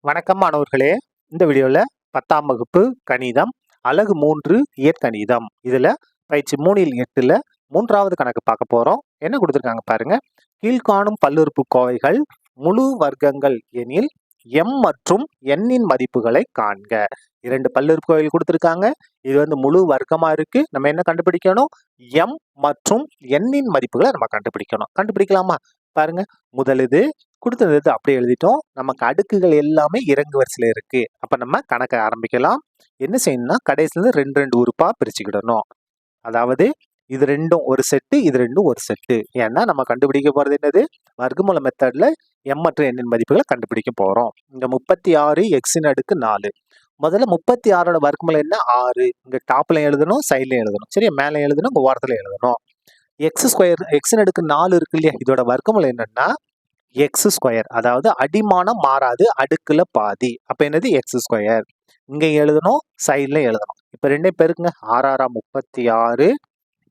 வணக்கம் மாணவர்களே. இந்த வீடியோவில் 10ஆம் வகுப்பு கணிதம் அலகு 3 இயற்கணிதம் இதில் பயிற்சி 3ல் 8ல் 3வது கணக்கு பார்க்க போகிறோம். என்ன கொடுத்துருக்காங்க பாருங்க. கீழ்காணும் பல்லுறுப்புக்கோவைகள் முழு வர்க்கங்கள் எனில் m மற்றும் n இன் மதிப்புகளை காண்க. 2 பல்லுறுப்புக்கோவைகள் கொடுத்துருக்காங்க. இது வந்து முழு வர்க்கமாக இருக்கு. நம்ம என்ன கண்டுபிடிக்கணும்? m மற்றும் n இன் மதிப்புகளை நம்ம கண்டுபிடிக்கணும். கண்டுபிடிக்கலாமா? பாருங்க, முதல் இது கொடுத்தது அப்படியே எழுதிட்டோம். நமக்கு அடுக்குகள் எல்லாமே இறங்கு வரிசையில இருக்கு. அப்ப நம்ம கணக்கை ஆரம்பிக்கலாம். என்ன செய்யணும்னா கடைசியில ரெண்டு உறுப்பா பிரிச்சுக்கிடணும். அதாவது இது ரெண்டும் ஒரு செட்டு, இது ரெண்டும் ஒரு செட்டு. ஏன்னா நம்ம கண்டுபிடிக்க போறது என்னது? வர்க்கமூல மெத்தட்ல m மற்றும் n இன் மதிப்புகளை கண்டுபிடிக்க போறோம். இங்க 36 x ன் அடுக்கு 4. முதல்ல 36ஓட வர்க்கமூலம் என்ன? 6. இங்க டாப்ல எழுதணும், சைட்ல எழுதணும். சரியா? மேல எழுதணும், இங்க ஓரத்துல எழுதணும். எக்ஸ் ஸ்கொயர், x ன் அடுக்கு 4 இருக்கு இல்லையா? இதோட வர்க்கமூலம் என்னன்னா எக்ஸ் ஸ்கொயர். அதாவது அடிமானம் மாறாது, அடுக்குல பாதி. அப்ப என்னது? X square. இங்க எழுதணும், சைட்ல எழுதணும். இப்ப ரெண்டே பெருக்குங்க. 6 6 36.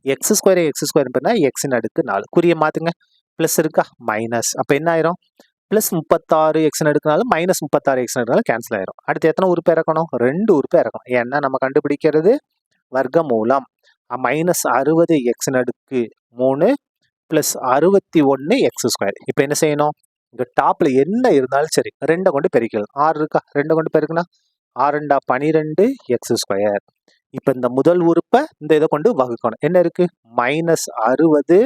எக்ஸ் ஸ்கொயர் எக்ஸ் ஸ்கொயர் பண்ணா எக்ஸ் ன் அடுக்கு 4. குறிய மாத்துங்க. பிளஸ் இருக்கா? மைனஸ். அப்ப என்ன ஆயிரும்? பிளஸ் 36 எக்ஸ் ன் அடுக்கு 4 மைனஸ் 36 எக்ஸ் ன் அடுக்கு 4 கேன்சல் ஆயிரும். அடுத்து எத்தனை உறுப்பு இறக்கணும்? 2 உறுப்பு இறக்கணும். ஏன்னா நம்ம கண்டுபிடிக்கிறது வர்க்கமூலம். மைனஸ் 60 எக்ஸ் ன் அடுக்கு 3 பிளஸ் 61 எக்ஸ் ஸ்கொயர். இப்போ என்ன செய்யணும்? இங்க டாப்ல என்ன இருந்தாலும் சரி, 2 கொண்டு பெருக்கலாம். 6 இருக்கா? 2 கொண்டு பெருக்குனா 6 12 எக்ஸ் ஸ்கொயர். இப்போ இந்த முதல் உறுப்பை இந்த இதை கொண்டு வகுக்கணும். என்ன இருக்கு? மைனஸ் 60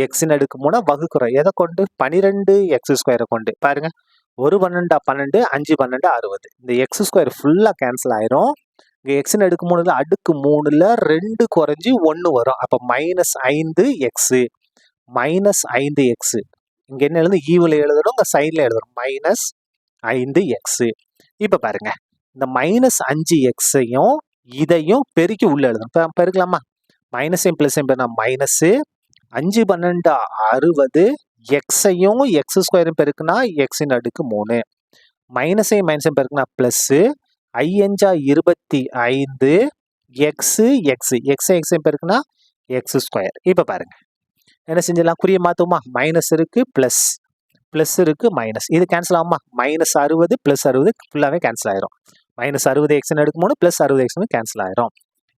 எக்ஸ் அடுக்கு 3 வகுக்கிறோம். எதை கொண்டு? 12 எக்ஸ் ஸ்கொயரை கொண்டு. பாருங்க, 1 12 12 5 12 60. இந்த எக்ஸ் ஸ்கொயர் ஃபுல்லா கேன்சல் ஆயிரும். இங்க எக்ஸ் அடுக்கு 3ல அடுக்கு 3ல 2 குறைஞ்சி 1 வரும். அப்ப மைனஸ் 5 எக்ஸ் மைனஸ் 5 எக்ஸ். இங்க என்ன எழுதணும்? ஈவில் எழுதணும், இங்க சைட்ல எழுதணும். Minus 5 X. இப்ப பாருங்க, இந்த மைனஸ் 5 எக்ஸையும் இதையும் பெருக்கி உள்ள எழுதணும். பெருக்கலாமா? மைனஸையும் பிளஸையும் பெருனா மைனஸ் 5 12 60 எக்ஸையும் எக்ஸ் ஸ்கொயரும் பெருக்குனா எக்ஸின் அடுக்கு 3. மைனஸையும் மைனஸையும் பெருக்குனா பிளஸ் 5 25 எக்ஸ் எக்ஸ் எக்ஸையும் பெருக்குனா எக்ஸ் ஸ்கொயர். இப்ப பாருங்க, என்ன செஞ்சிடலாம்? குறிய மாத்துமா? மைனஸ் இருக்கு, பிளஸ் பிளஸ் இருக்கு, மைனஸ். இது கேன்சல் ஆகுமா? மைனஸ் 60 பிளஸ் 60 ஃபுல்லாவே கேன்சல் ஆயிரும். மைனஸ் 60 எக்ஸ் அடுக்கு 3 பிளஸ் 60 எக்ஸ் கேன்சல் ஆயிரும்.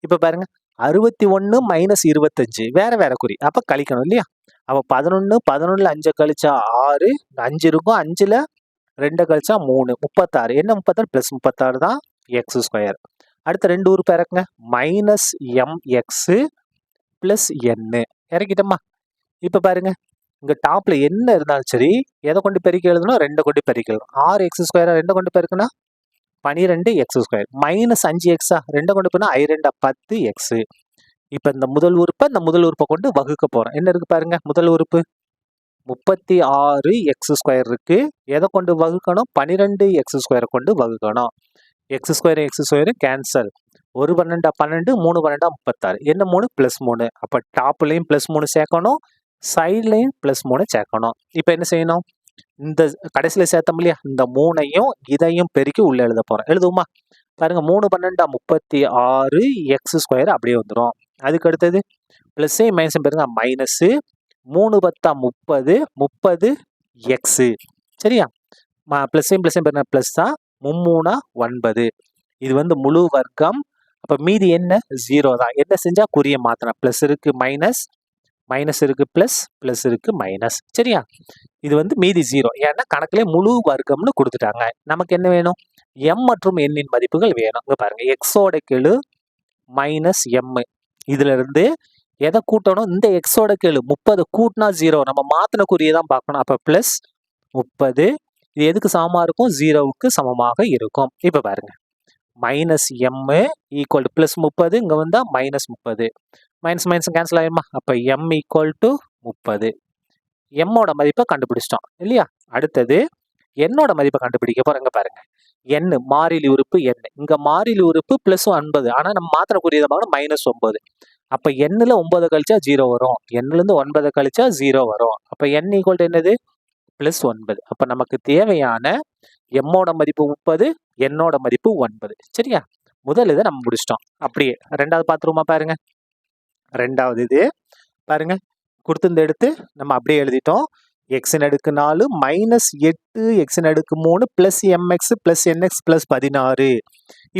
இப்ப பாருங்க, 61 மைனஸ் 25 வேற வேற குறி. அப்ப கழிக்கணும் இல்லையா? அப்ப 11 11ல 5 கழிச்சா 6, 5 இருக்கும், 5ல 2 கழிச்சா 3 36. என்ன 36? பிளஸ் 36 தான் எக்ஸ் ஸ்கொயர். அடுத்த 2 உறுப்பு இறக்குங்க. Minus M X plus N இறக்கிட்டோமா? இப்ப பாருங்க, இங்க டாப்ல என்ன இருந்தாலும் சரி, எதை கொண்டு பெருக்கி எழுதணும்? 2 கொண்டு பெருக்கி எழுதணும். 6 எக்ஸ் ஸ்கொயர் 2 கொண்டு பெருக்குனா 12 எக்ஸ் ஸ்கொயர். மைனஸ் 5 எக்ஸா 2 கொண்டு போனா 2 10 எக்ஸ். இப்ப இந்த முதல் உறுப்பை கொண்டு வகுக்க போறோம். என்ன இருக்கு பாருங்க? முதல் உறுப்பு 36 எக்ஸ் ஸ்கொயர் இருக்கு. எதை கொண்டு வகுக்கணும்? 12 எக்ஸ் ஸ்கொயரை கொண்டு வகுக்கணும். X square cancel. 1 12 12 3 12 36. என்ன 3? பிளஸ் 3. அப்ப டாப்லயும் பிளஸ் 3 சேர்க்கணும், சைட்லையும் பிளஸ் 3 சேர்க்கணும். இப்ப என்ன செய்யணும்? இந்த கடைசியில சேர்த்தோம் இல்லையா? இந்த 3ஐயும் இதையும் பெருக்கி உள்ள எழுத போறோம். எழுதுவோமா? பாருங்க, 3 12 36 எக்ஸ் ஸ்கொயர் அப்படியே வந்துடும். அதுக்கு அடுத்தது பிளஸையும் மைனஸும் பாருங்க, மைனஸ் 3 10 30 30 எக்ஸ். சரியா? பிளஸையும் பாருங்க, பிளஸ் தான். 3 9. இது வந்து முழு வர்க்கம். அப்ப மீதி என்ன? 0 தான். என்ன செஞ்சா? குறிய மாத்தணும். பிளஸ் இருக்கு, மைனஸ் மைனஸ் இருக்கு, பிளஸ் பிளஸ் இருக்கு, மைனஸ். சரியா? இது வந்து மீதி 0. ஏன்னா கணக்குல முழு வர்க்கம்னு கொடுத்துட்டாங்க. நமக்கு என்ன வேணும்? m மற்றும் n இன் மதிப்புகள் வேணும். இங்க பாருங்க, எக்ஸோட கெழு மைனஸ் m. இதுல இருந்து எதை கூட்டணும்? இந்த எக்ஸோட கெழு 30 கூட்டினா 0. நம்ம மாத்தின குறியை தான் பார்க்கணும். அப்ப பிளஸ் 30. இது எதுக்கு சமமா இருக்கும்? 0வுக்கு சமமாக இருக்கும். இப்ப பாருங்க, minus m equal to plus 30. இங்க வந்தா மைனஸ் 30. மைனஸ் மைனஸ் கேன்சல் ஆயிருமா? அப்ப m ஈக்குவல் டு 30. எம்மோட மதிப்பை கண்டுபிடிச்சிட்டோம் இல்லையா? அடுத்தது என்னோட மதிப்பை கண்டுபிடிக்க போறங்க. பாருங்க, n மாறிலி உறுப்பு n. இங்க மாறிலி உறுப்பு பிளஸ் 9. ஆனா நம்ம மாத்திர குறியதை பார்க்கணும், மைனஸ் 9. அப்ப nல 9 கழிச்சா 0 வரும். nல இருந்து 9 கழிச்சா 0 வரும். அப்ப n ஈக்குவல் டு என்னது? பிளஸ் 9. அப்ப நமக்கு தேவையான எம்மோட மதிப்பு 30, என்னோட மதிப்பு 9. சரியா? முதல் இதை நம்ம முடிச்சிட்டோம். அப்படியே ரெண்டாவது பாத்துருமா? பாருங்க, ரெண்டாவது இது பாருங்க, கொடுத்து எடுத்து நம்ம அப்படியே எழுதிட்டோம். எக்ஸின் அடுக்கு 4 மைனஸ் 8 எக்ஸின் அடுக்கு 3 plus MX plus nx plus 16.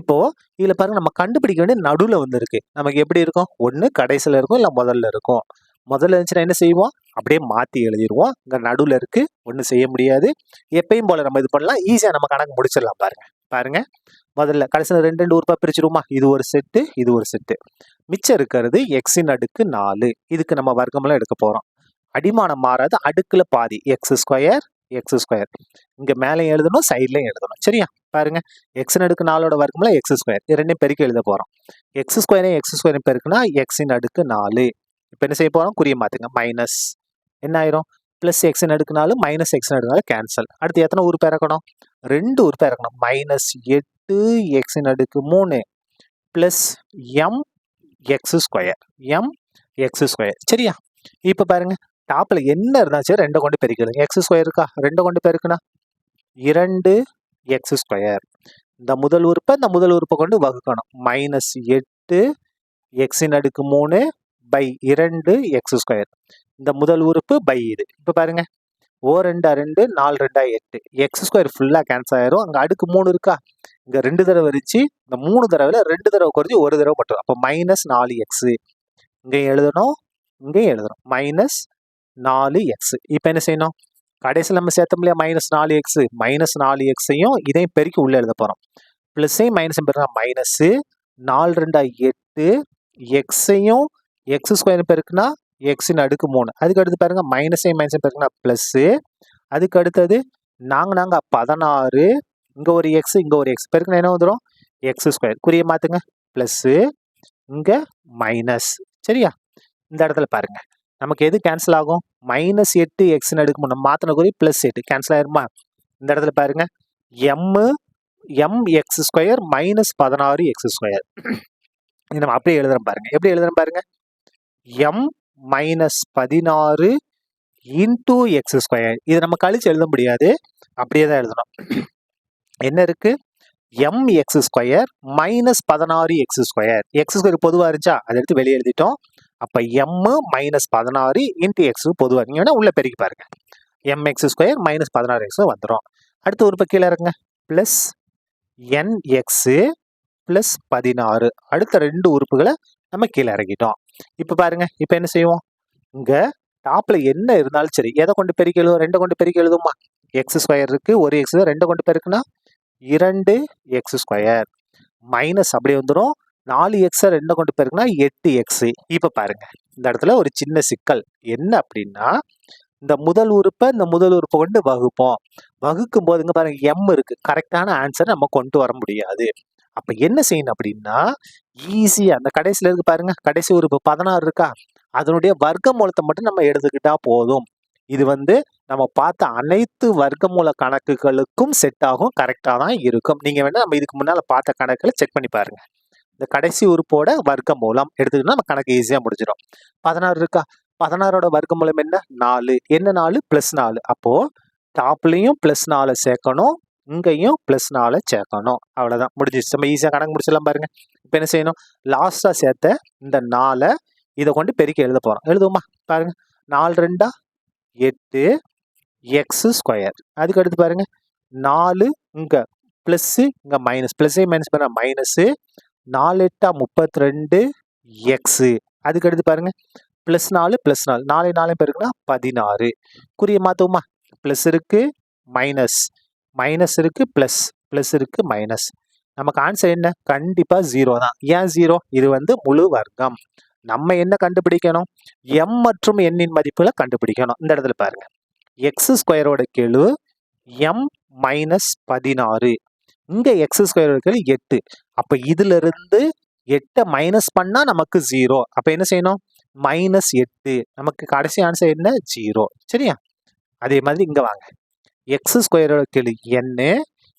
இப்போ இதுல பாருங்க நம்ம கண்டுபிடிக்க வேண்டிய நடுவில் வந்து இருக்கு. நமக்கு எப்படி இருக்கும்? ஒன்று கடைசியில் இருக்கும், இல்லை முதல்ல இருக்கும். முதல்ல இருந்துச்சுன்னா என்ன செய்வோம்? அப்படியே மாற்றி எழுதிடுவோம். இங்கே நடுவில் இருக்கு, ஒன்றும் செய்ய முடியாது. எப்பயும் போல நம்ம இது பண்ணலாம், ஈஸியாக நம்ம கணக்கு முடிச்சிடலாம். பாருங்க முதல்ல கடைசியில் 2 உறுப்பா பிரிச்சிருமா? இது ஒரு செட்டு, இது ஒரு செட்டு. மிச்சம் இருக்கிறது எக்ஸின் அடுக்கு 4. இதுக்கு நம்ம வர்க்கமெல்லாம் எடுக்க போறோம். அடிமானம் மாறாது, அடுக்குல பாதி எக்ஸ் ஸ்கொயர் எக்ஸ் ஸ்கொயர். இங்க மேலே எழுதணும், சைட்லையும் எழுதணும். சரியா? பாருங்க எக்ஸின் அடுக்கு 4ஓட வர்க்கம்ல எக்ஸ் ஸ்கொயர். இது ரெண்டையும் பெருக்கி எழுத போறோம். எக்ஸ் ஸ்கொயரையும் பெருக்குனா எக்ஸின் அடுக்கு 4. இப்போ என்ன செய்ய போறோம்? குறிய மாத்துங்க. மைனஸ் என்ன ஆயிரும்? பிளஸ் எக்ஸின் அடுக்கு 4 மைனஸ் எக்ஸின் அடுக்கு 4 கேன்சல். அடுத்து எத்தனை உறுப்பு இறக்கணும்? 2 உறுப்பு இறக்கணும். மைனஸ் 8 எக்ஸின் அடுக்கு 3 பிளஸ் எம் எக்ஸ் ஸ்கொயர் சரியா? இப்போ பாருங்க டாப்ல என்ன இருந்தாச்சு 2 கொண்டு பெருக்கிடுங்க. எக்ஸ் ஸ்கொயர் இருக்கா? 2 கொண்டு பெருக்குனா 2 எக்ஸ் ஸ்கொயர். இந்த முதல் உறுப்பை கொண்டு வகுக்கணும். மைனஸ் 8 எக்ஸின் அடுக்கு 3 பை 2 எக்ஸ் ஸ்கொயர். இந்த முதல் உறுப்பு பை இது. இப்போ பாருங்க 2 4 2 8 எக்ஸ் ஸ்கொயர் ஃபுல்லாக கேன்சல் ஆயிரும். அங்கே அடுக்கு 3 இருக்கா? இங்கே 2 தடவை இருந்துச்சு. இந்த 3 தடவையில் 2 தடவை குறைஞ்சி 1 தடவை மட்டும். அப்போ மைனஸ் 4 எக்ஸ். இங்கேயும் எழுதணும் மைனஸ் 4 எக்ஸ். இப்போ என்ன செய்யணும்? கடைசியில் நம்ம சேர்த்தோம் இல்லையா மைனஸ் 4 எக்ஸ். மைனஸ் 4 எக்ஸையும் இதையும் பெருக்கி உள்ளே எழுத போகிறோம். ப்ளஸ்ஸையும் மைனஸையும் பெருக்கா மைனஸ் 4 2 8 எக்ஸையும் எக்ஸ் ஸ்கொயர் பெருக்குனா எக்ஸின் அடுக்கு 3. அதுக்கு அடுத்து பாருங்க மைனஸையும் பெருக்குனா ப்ளஸ்ஸு. அதுக்கு அடுத்தது நாங்க 16. இங்கே ஒரு எக்ஸ் இங்கே ஒரு எக்ஸ் பெருக்குனா என்ன வந்துடும்? X square. குறிய மாற்றுங்க. ப்ளஸ்ஸு இங்கே மைனஸ். சரியா? இந்த இடத்துல பாருங்க நமக்கு எது கேன்சல் ஆகும்? மைனஸ் 8 எக்ஸின் அடுக்கு 3 மாற்றின குறி ப்ளஸ் 8 கேன்சல் ஆயிருமா? இந்த இடத்துல பாருங்க M X square minus 16 X square. இது நம்ம அப்படியே எழுதுறோம் பாருங்க. எப்படி எழுதுறோம் பாருங்க? M minus 16 into X square. இது நம்ம கழிச்சு எழுத முடியாது, அப்படியே தான் எழுதணும். என்ன இருக்கு? M X square minus 16 X square. X square பொதுவாக இருந்துச்சா, அதை எடுத்து வெளியே எழுதிட்டோம். அப்போ எம் மைனஸ் 16 இன்ட்டு எக்ஸ் பொதுவாக இருந்தீங்கன்னா உள்ள பெருக்கி பாருங்க. M X square minus 16 X வந்துடும். அடுத்து ஒரு கீழே இருங்க பிளஸ் என் எக்ஸ் பிளஸ் 16. அடுத்த 2 உறுப்புகளை நம்ம கீழே இறக்கிட்டோம். இப்போ பாருங்க, இப்போ என்ன செய்வோம்? இங்க டாப்ல என்ன இருந்தாலும் சரி, எதை கொண்டு பெருக்கி எழுதும்? 2 கொண்டு பெருக்கி எழுதுமா? எக்ஸ் ஸ்கொயர் இருக்கு, ஒரு எக்ஸ் 2 கொண்டு பெருக்குனா 2 எக்ஸ் ஸ்கொயர் மைனஸ் அப்படியே வந்துடும். 4 எக்ஸை 2 கொண்டு பெருக்குனா 8 எக்ஸ். இப்போ பாருங்க இந்த இடத்துல ஒரு சின்ன சிக்கல் என்ன அப்படின்னா, இந்த முதல் உறுப்பை கொண்டு வகுப்போம். வகுக்கும் போது இங்க பாருங்க எம் இருக்கு, கரெக்டான ஆன்சர் நம்ம கொண்டு வர முடியாது. அப்ப என்ன செய்யணும் அப்படின்னா, ஈஸியா அந்த கடைசியில இருக்கு பாருங்க, கடைசி உறுப்பு 16 இருக்கா, அதனுடைய வர்க்கமூலத்தை மட்டும் நம்ம எடுத்துக்கிட்டா போதும். இது நம்ம பார்த்த அனைத்து வர்க்கமூல கணக்குகளுக்கும் செட் ஆகும், கரெக்டா தான் இருக்கும். நீங்க வேணா நம்ம இதுக்கு முன்னால பார்த்த கணக்குல செக் பண்ணி பாருங்க. இந்த கடைசி உறுப்போட வர்க்கமூலம் எடுத்துக்கிட்டா நம்ம கணக்கு ஈஸியா முடிஞ்சிடும். 16 இருக்கா, 16ஓட வர்க்கமூலம் என்ன? 4. என்ன 4? +4. அப்போ டாப்லையும் +4 சேர்க்கணும், இங்கேயும் +4 சேர்க்கணும். அவ்வளவுதான், முடிஞ்சிச்சு. நம்ம ஈஸியா கணக்கு முடிச்சிடலாம் பாருங்க. இப்போ என்ன செய்யணும்? லாஸ்டா சேர்த்த இந்த 4 இதை கொண்டு பெருக்கி எழுத போறோம். எழுதுவோமா? பாருங்க, 4 2 8 எக்ஸ் ஸ்கொயர். அதுக்கு அடுத்து பாருங்க 4 இங்க பிளஸ் இங்க மைனஸ், பிளஸ் மைனஸ் பண்ண மைனஸ், 4 8 32 எக்ஸ். அதுக்கு அடுத்து பாருங்க +4 +4 4 4 பெருக்குனா 16. குறிய மாத்துவோமா? பிளஸ் இருக்கு மைனஸ், மைனஸ் இருக்கு பிளஸ், பிளஸ் இருக்கு மைனஸ். நமக்கு ஆன்சர் என்ன? கண்டிப்பா 0 தான். ஏன் 0? இது முழு வர்க்கம். நம்ம என்ன கண்டுபிடிக்கணும்? எம் மற்றும் எண்ணின் மதிப்புகளை கண்டுபிடிக்கணும். இந்த இடத்துல பாருங்க, எக்ஸ் ஸ்கொயரோட கெழு எம் மைனஸ் 16, இங்க எக்ஸ் ஸ்கொயரோட கெழு 8. அப்ப இதுல இருந்து 8 மைனஸ் பண்ணா நமக்கு 0. அப்ப என்ன செய்யணும்? -8. நமக்கு கடைசி ஆன்சர் என்ன? 0. சரியா? அதே மாதிரி இங்க வாங்க, எக்ஸ் ஸ்கொயரோட கெழு என்ன,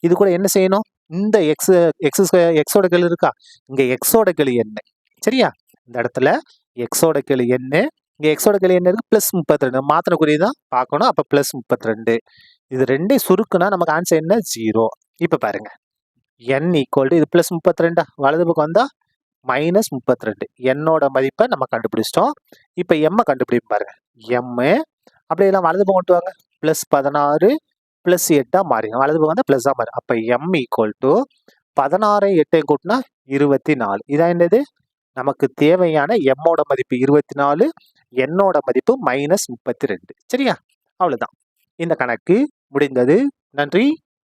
இது கூட என்ன செய்யணும்? இந்த எக்ஸ் ஸ்கொயர் எக்ஸோட கெழு இருக்கா, இங்க எக்ஸோட கெழு என்ன. சரியா? இந்த இடத்துல எக்ஸோட கெழு என்ன, இங்க எக்ஸோட கெழு என்ன இருக்கு? +32. மாத்திர குறியதான் பார்க்கணும். அப்ப +32. இது ரெண்டையும் சுருக்குனா நமக்கு ஆன்சர் என்ன? 0. இப்ப பாருங்க, n ஈக்குவல் டு இது +32, வலது பக்கம் வந்தா -32. என்னோட மதிப்பை நம்ம கண்டுபிடிச்சிட்டோம். இப்ப எம் கண்டுபிடிப்போம் பாருங்க. எம் அப்படியெல்லாம் வலது பக்கம் கொண்டு வாங்க. +16 +8 மாறிடும். வலது பக்கம் வந்து ப்ளஸ்ஸாக மாறும். அப்போ m ஈக்குவல் டு 16 8 கூட்டினா 24. இதான் என்னது? நமக்கு தேவையான எம்மோட மதிப்பு 24, என்னோட மதிப்பு -32. சரியா? அவ்வளவுதான். இந்த கணக்கு முடிந்தது. நன்றி.